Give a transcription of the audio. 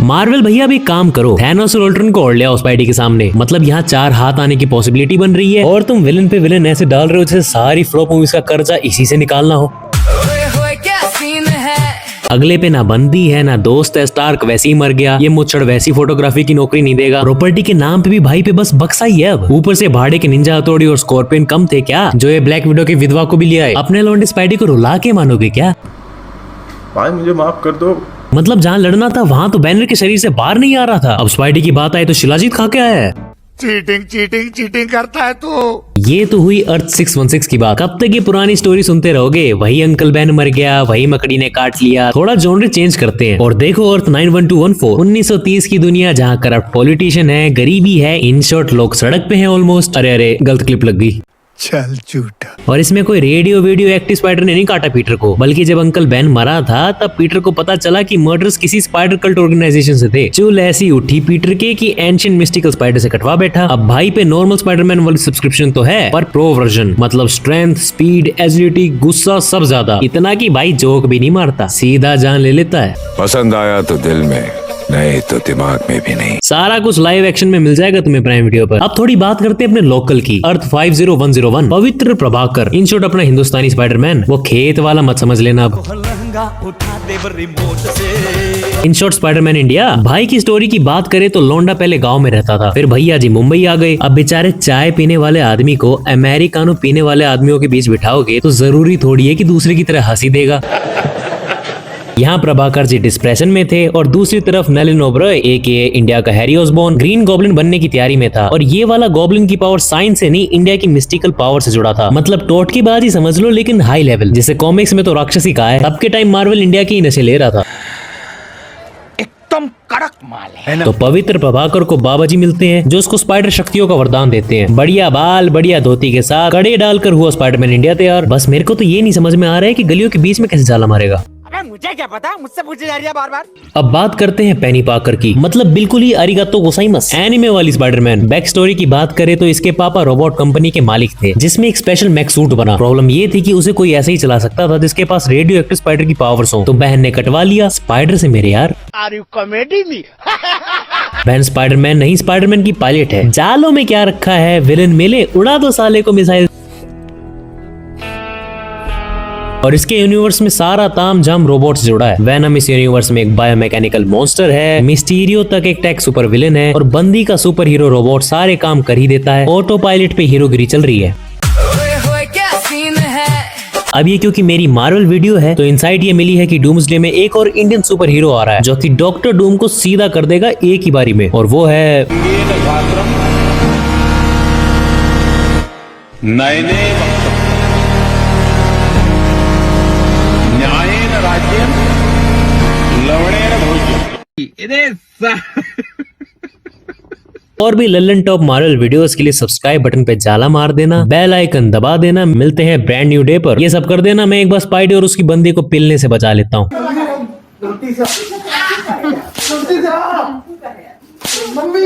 Marvel भैया भी काम करो, थैनोस और उल्ट्रॉन को ओढ़ लिया स्पाइडी के सामने। मतलब यहाँ 4 हाथ आने की पॉसिबिलिटी बन रही है और तुम विलन पे विलन ऐसे डाल रहे हो जैसे सारी फ्लॉप मूवीज का कर्जा इसी से निकालना हो। अगले पे ना बंदी है ना दोस्त है, स्टार्क वैसे ही मर गया, ये मुच्छड़ वैसी फोटोग्राफी की नौकरी नहीं देगा, प्रॉपर्टी के नाम पे भी भाई पे बस बक्सा ही है। अब ऊपर से भाड़े के निंजा हथौड़ी और स्कॉर्पियन कम थे क्या, जो ये ब्लैक विडो की विधवा को भी ले आए। अपने लौंडे स्पाइडी को रुला के मानोगे क्या? भाई मुझे माफ कर दो। मतलब जहाँ लड़ना था वहाँ तो बैनर के शरीर से बाहर नहीं आ रहा था। अब स्पाइडी की बात आए तो शिलाजीत खा के आया है। चीटिंग करता है तू। ये तो हुई अर्थ 616 की बात। कब तक ये पुरानी स्टोरी सुनते रहोगे? वही अंकल बैन मर गया, वही मकड़ी ने काट लिया, थोड़ा जॉनर चेंज करते हैं। और देखो अर्थ 91214 1930 की दुनिया जहाँ करप्ट पॉलिटिशियन है, गरीबी है, इन शॉर्ट लोग सड़क पे हैं ऑलमोस्ट। अरे गलत क्लिप लग गई। चल झूठा। और इसमें कोई रेडियो वीडियो एक्टिव स्पाइडर ने नहीं काटा पीटर को, बल्कि जब अंकल बैन मरा था तब पीटर को पता चला कि मर्डर्स किसी स्पाइडर कल्ट ऑर्गेनाइजेशन से थे। चुल ऐसी उठी पीटर के कि एंशिएंट मिस्टिकल स्पाइडर से कटवा बैठा। अब भाई पे नॉर्मल स्पाइडरमैन वाली सब्सक्रिप्शन तो है, पर प्रो वर्जन, मतलब स्ट्रेंथ, स्पीड, एजिलिटी, गुस्सा सब ज्यादा, इतना कि भाई जोक भी नहीं मारता, सीधा जान ले लेता है। पसंद आया तो दिल में, नहीं तो दिमाग में भी नहीं। सारा कुछ लाइव एक्शन में मिल जाएगा तुम्हें प्राइम वीडियो पर। अब थोड़ी बात करते हैं अपने लोकल की। अर्थ 50101 पवित्र प्रभाकर, इन शॉर्ट अपना हिंदुस्तानी स्पाइडरमैन। वो खेत वाला मत समझ लेना अब। In short Spiderman India. भाई की स्टोरी की बात करें तो लौंडा पहले गांव में रहता था, फिर भैया जी मुंबई आ गए। अब बेचारे चाय पीने वाले आदमी को अमेरिकानो पीने वाले आदमियों के बीच बिठाओगे तो जरूरी थोड़ी है कि दूसरे की तरह हंसी देगा। यहाँ प्रभाकर जी डिस्प्रेशन में थे और दूसरी तरफ नलिन ओबरॉय एके इंडिया का हैरी ऑसबॉर्न ग्रीन गॉब्लिन बनने की तैयारी में था। और ये वाला गॉब्लिन की पावर साइंस से नहीं, इंडिया की मिस्टिकल पावर से जुड़ा था। मतलब टोटकी बाजी समझ लो, लेकिन हाई लेवल। जैसे कॉमिक्स में तो राक्षस ही कहा है, तब के टाइम मार्वल इंडिया के ही नशे ले रहा था। एकदम कड़क माल है। तो पवित्र प्रभाकर को बाबा जी मिलते हैं जो उसको स्पाइडर शक्तियों का वरदान देते हैं। बढ़िया बाल, बढ़िया धोती के साथ कड़े डालकर हुआ स्पाइडरमैन इंडिया तैयार। बस मेरे को तो ये नहीं समझ में आ रहा है कि गलियों के बीच में कैसे जाला मारेगा। अबे मुझे क्या पता, मुझसे पूछी जा रही है बार बार। अब बात करते हैं पेनी पार्कर की। मतलब बिल्कुल ही अरिगातो गोसाइमस एनिमे वाली स्पाइडरमैन। बैक स्टोरी की बात करें तो इसके पापा रोबोट कंपनी के मालिक थे, जिसमें एक स्पेशल मैक सूट बना। प्रॉब्लम ये थी कि उसे कोई ऐसे ही चला सकता था जिसके पास रेडियो एक्टिव स्पाइडर की पावर्स हो। तो बहन ने कटवा लिया स्पाइडर से। मेरे यार, आर यू कॉमेडी मी? बहन स्पाइडरमैन नहीं, स्पाइडरमैन की पायलट है। जालों में क्या रखा है, विलन मिले उड़ा दो साले को मिसाइल। और इसके यूनिवर्स में सारा ताम झाम रोबोट से जुड़ा है। वेनम इस यूनिवर्स में एक बायोमैकेनिकल मॉन्स्टर है, मिस्टीरियो तक एक टेक सुपर विलेन है, और बंदी का सुपर हीरो रोबोट सारे काम कर ही देता है। ऑटो पायलट पे हीरोगिरी चल रही है। अब ये क्योंकि मेरी मार्वल वीडियो है तो इनसाइट ये मिली है कि डूम्सडे में एक और इंडियन सुपर हीरो आ रहा है जो कि डॉक्टर डूम को सीधा कर देगा एक ही बारी में, और वो है और भी लल्लन टॉप मार्वल वीडियोस के लिए सब्सक्राइब बटन पे जाला मार देना, बेल आइकन दबा देना। मिलते हैं ब्रांड न्यू डे पर। ये सब कर देना, मैं एक बार स्पाइडी और उसकी बंदी को पिलने से बचा लेता हूँ। मम्मी